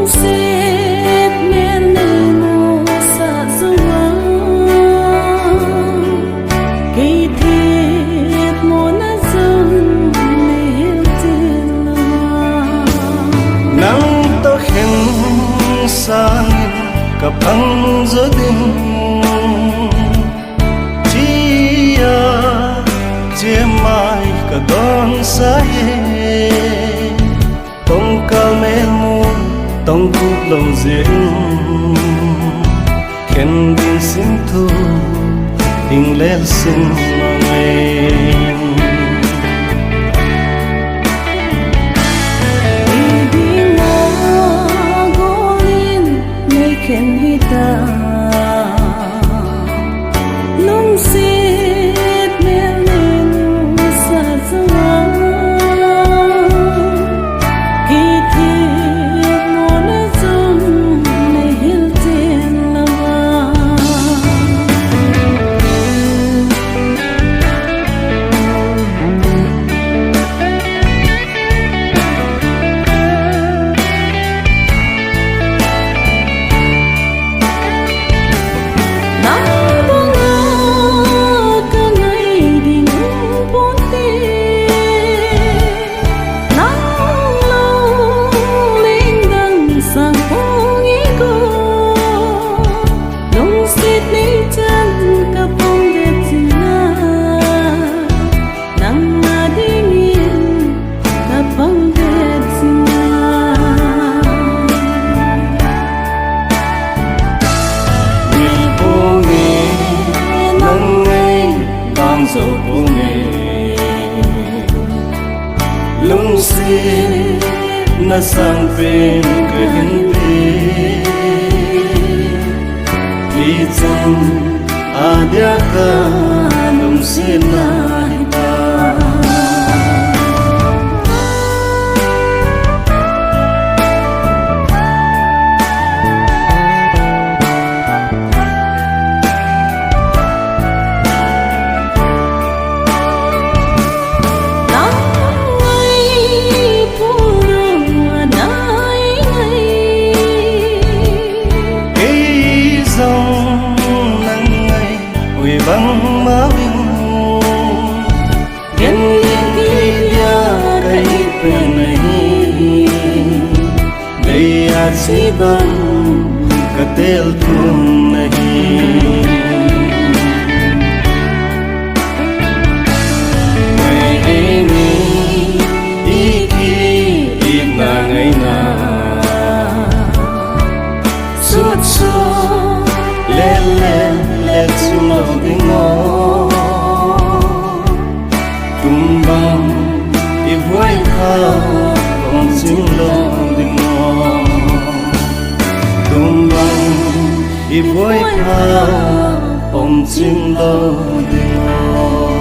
xếp miền lên ngô xa dùa kỳ thiệt muốn dừng liêu tiền nắng to khen sang cặp anh giữa tình chia chia mai cả đón xa hè tông cao mê muôn tông cúp lòng diễn khen din xin thu tình lên xin mà ngày khen hita lung xít miền lên xa dùa kỳ thiệt muốn dùng để hiểu tiền là dẫu vô nghề lung xin na sang bên cái hình bề thì chân ada ka lung xin na ta băng máu nhân liên kia cái bên này đây à chỉ bằng cái tel thun này ngày ấy đi đi là ngày nào suốt suốt lên lên lên xuống lâu tiếng ngõ tumbang ivoy khao con xin lâu tiếng ngõ tumbang ivoy khao con xin lâu tiếng ngõ